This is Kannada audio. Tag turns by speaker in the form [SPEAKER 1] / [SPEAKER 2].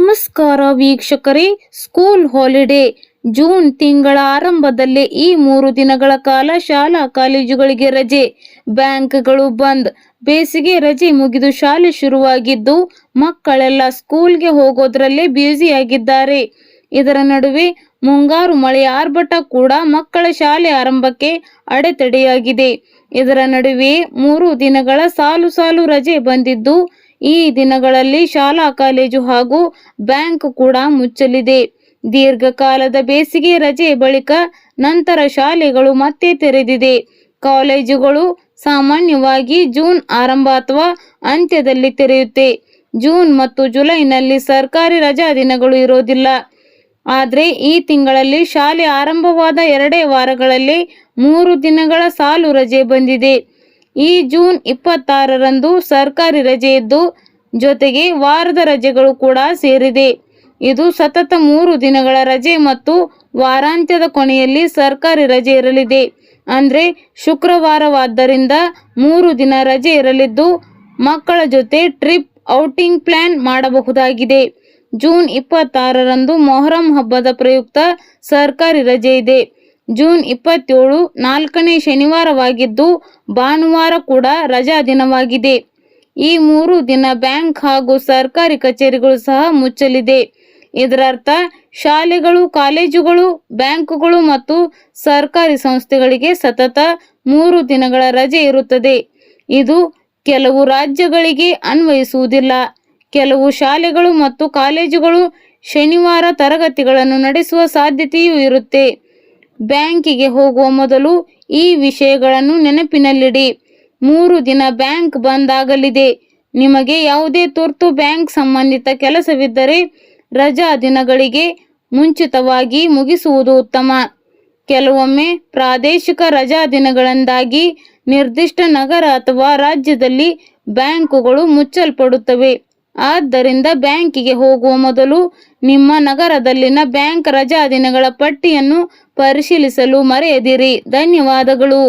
[SPEAKER 1] ನಮಸ್ಕಾರ ವೀಕ್ಷಕರೇ. ಸ್ಕೂಲ್ ಹಾಲಿಡೇ ಜೂನ್ ತಿಂಗಳ ಆರಂಭದಲ್ಲೇ ಈ 3 ದಿನಗಳ ಕಾಲ ಶಾಲಾ ಕಾಲೇಜುಗಳಿಗೆ ರಜೆ, ಬ್ಯಾಂಕ್ಗಳು ಬಂದ್. ಬೇಸಿಗೆ ರಜೆ ಮುಗಿದು ಶಾಲೆ ಶುರುವಾಗಿದ್ದು ಮಕ್ಕಳೆಲ್ಲ ಸ್ಕೂಲ್ಗೆ ಹೋಗೋದ್ರಲ್ಲೇ ಬ್ಯುಸಿಯಾಗಿದ್ದಾರೆ. ಇದರ ನಡುವೆ ಮುಂಗಾರು ಮಳೆಯ ಆರ್ಭಟ ಕೂಡ ಮಕ್ಕಳ ಶಾಲೆ ಆರಂಭಕ್ಕೆ ಅಡೆತಡೆಯಾಗಿದೆ. ಇದರ ನಡುವೆ 3 ದಿನಗಳ ಸಾಲು ರಜೆ ಬಂದಿದ್ದು ಈ ದಿನಗಳಲ್ಲಿ ಶಾಲಾ ಕಾಲೇಜು ಹಾಗೂ ಬ್ಯಾಂಕ್ ಕೂಡ ಮುಚ್ಚಲಿದೆ. ದೀರ್ಘಕಾಲದ ಬೇಸಿಗೆ ರಜೆ ಬಳಿಕ ನಂತರ ಶಾಲೆಗಳು ಮತ್ತೆ ತೆರೆದಿದೆ. ಕಾಲೇಜುಗಳು ಸಾಮಾನ್ಯವಾಗಿ ಜೂನ್ ಆರಂಭ ಅಥವಾ ಅಂತ್ಯದಲ್ಲಿ ತೆರೆಯುತ್ತೆ. ಜೂನ್ ಮತ್ತು ಜುಲೈನಲ್ಲಿ ಸರ್ಕಾರಿ ರಜಾ ದಿನಗಳು ಇರೋದಿಲ್ಲ. ಆದರೆ ಈ ತಿಂಗಳಲ್ಲಿ ಶಾಲೆ ಆರಂಭವಾದ 2 ವಾರಗಳಲ್ಲೇ 3 ದಿನಗಳ ಸಾಲು ರಜೆ ಬಂದಿದೆ. ಈ ಜೂನ್ 26ರಂದು ಸರ್ಕಾರಿ ರಜೆ ಇದ್ದು ಜೊತೆಗೆ ವಾರದ ರಜೆಗಳು ಕೂಡ ಸೇರಿದೆ. ಇದು ಸತತ 3 ದಿನಗಳ ರಜೆ ಮತ್ತು ವಾರಾಂತ್ಯದ ಕೊನೆಯಲ್ಲಿ ಸರ್ಕಾರಿ ರಜೆ ಇರಲಿದೆ. ಅಂದ್ರೆ ಶುಕ್ರವಾರವಾದ್ದರಿಂದ 3 ದಿನ ರಜೆ ಇರಲಿದ್ದು ಮಕ್ಕಳ ಜೊತೆ ಟ್ರಿಪ್ ಔಟಿಂಗ್ ಪ್ಲಾನ್ ಮಾಡಬಹುದಾಗಿದೆ. ಜೂನ್ 26ರಂದು ಮೊಹರಂ ಹಬ್ಬದ ಪ್ರಯುಕ್ತ ಸರ್ಕಾರಿ ರಜೆ ಇದೆ. ಜೂನ್ 27 4ನೇ ಶನಿವಾರವಾಗಿದ್ದು ಭಾನುವಾರ ಕೂಡ ರಜಾ ದಿನವಾಗಿದೆ. ಈ 3 ದಿನ ಬ್ಯಾಂಕ್ ಹಾಗೂ ಸರ್ಕಾರಿ ಕಚೇರಿಗಳು ಸಹ ಮುಚ್ಚಲಿದೆ. ಇದರರ್ಥ ಶಾಲೆಗಳು, ಕಾಲೇಜುಗಳು, ಬ್ಯಾಂಕುಗಳು ಮತ್ತು ಸರ್ಕಾರಿ ಸಂಸ್ಥೆಗಳಿಗೆ ಸತತ 3 ದಿನಗಳ ರಜೆ ಇರುತ್ತದೆ. ಇದು ಕೆಲವು ರಾಜ್ಯಗಳಿಗೆ ಅನ್ವಯಿಸುವುದಿಲ್ಲ. ಕೆಲವು ಶಾಲೆಗಳು ಮತ್ತು ಕಾಲೇಜುಗಳು ಶನಿವಾರ ತರಗತಿಗಳನ್ನು ನಡೆಸುವ ಸಾಧ್ಯತೆಯೂ ಇರುತ್ತೆ. ಬ್ಯಾಂಕಿಗೆ ಹೋಗುವ ಮೊದಲು ಈ ವಿಷಯಗಳನ್ನು ನೆನಪಿನಲ್ಲಿಡಿ. 3 ದಿನ ಬ್ಯಾಂಕ್ ಬಂದ್ ಆಗಲಿದೆ. ನಿಮಗೆ ಯಾವುದೇ ತುರ್ತು ಬ್ಯಾಂಕ್ ಸಂಬಂಧಿತ ಕೆಲಸವಿದ್ದರೆ ರಜಾ ದಿನಗಳಿಗೆ ಮುಂಚಿತವಾಗಿ ಮುಗಿಸುವುದು ಉತ್ತಮ. ಕೆಲವೊಮ್ಮೆ ಪ್ರಾದೇಶಿಕ ರಜಾ ದಿನಗಳಿಂದಾಗಿ ನಿರ್ದಿಷ್ಟ ನಗರ ಅಥವಾ ರಾಜ್ಯದಲ್ಲಿ ಬ್ಯಾಂಕುಗಳು ಮುಚ್ಚಲ್ಪಡುತ್ತವೆ. ಆದ್ದರಿಂದ ಬ್ಯಾಂಕಿಗೆ ಹೋಗುವ ಮೊದಲು ನಿಮ್ಮ ನಗರದಲ್ಲಿನ ಬ್ಯಾಂಕ್ ರಜಾ ದಿನಗಳ ಪಟ್ಟಿಯನ್ನು ಪರಿಶೀಲಿಸಲು ಮರೆಯದಿರಿ. ಧನ್ಯವಾದಗಳು.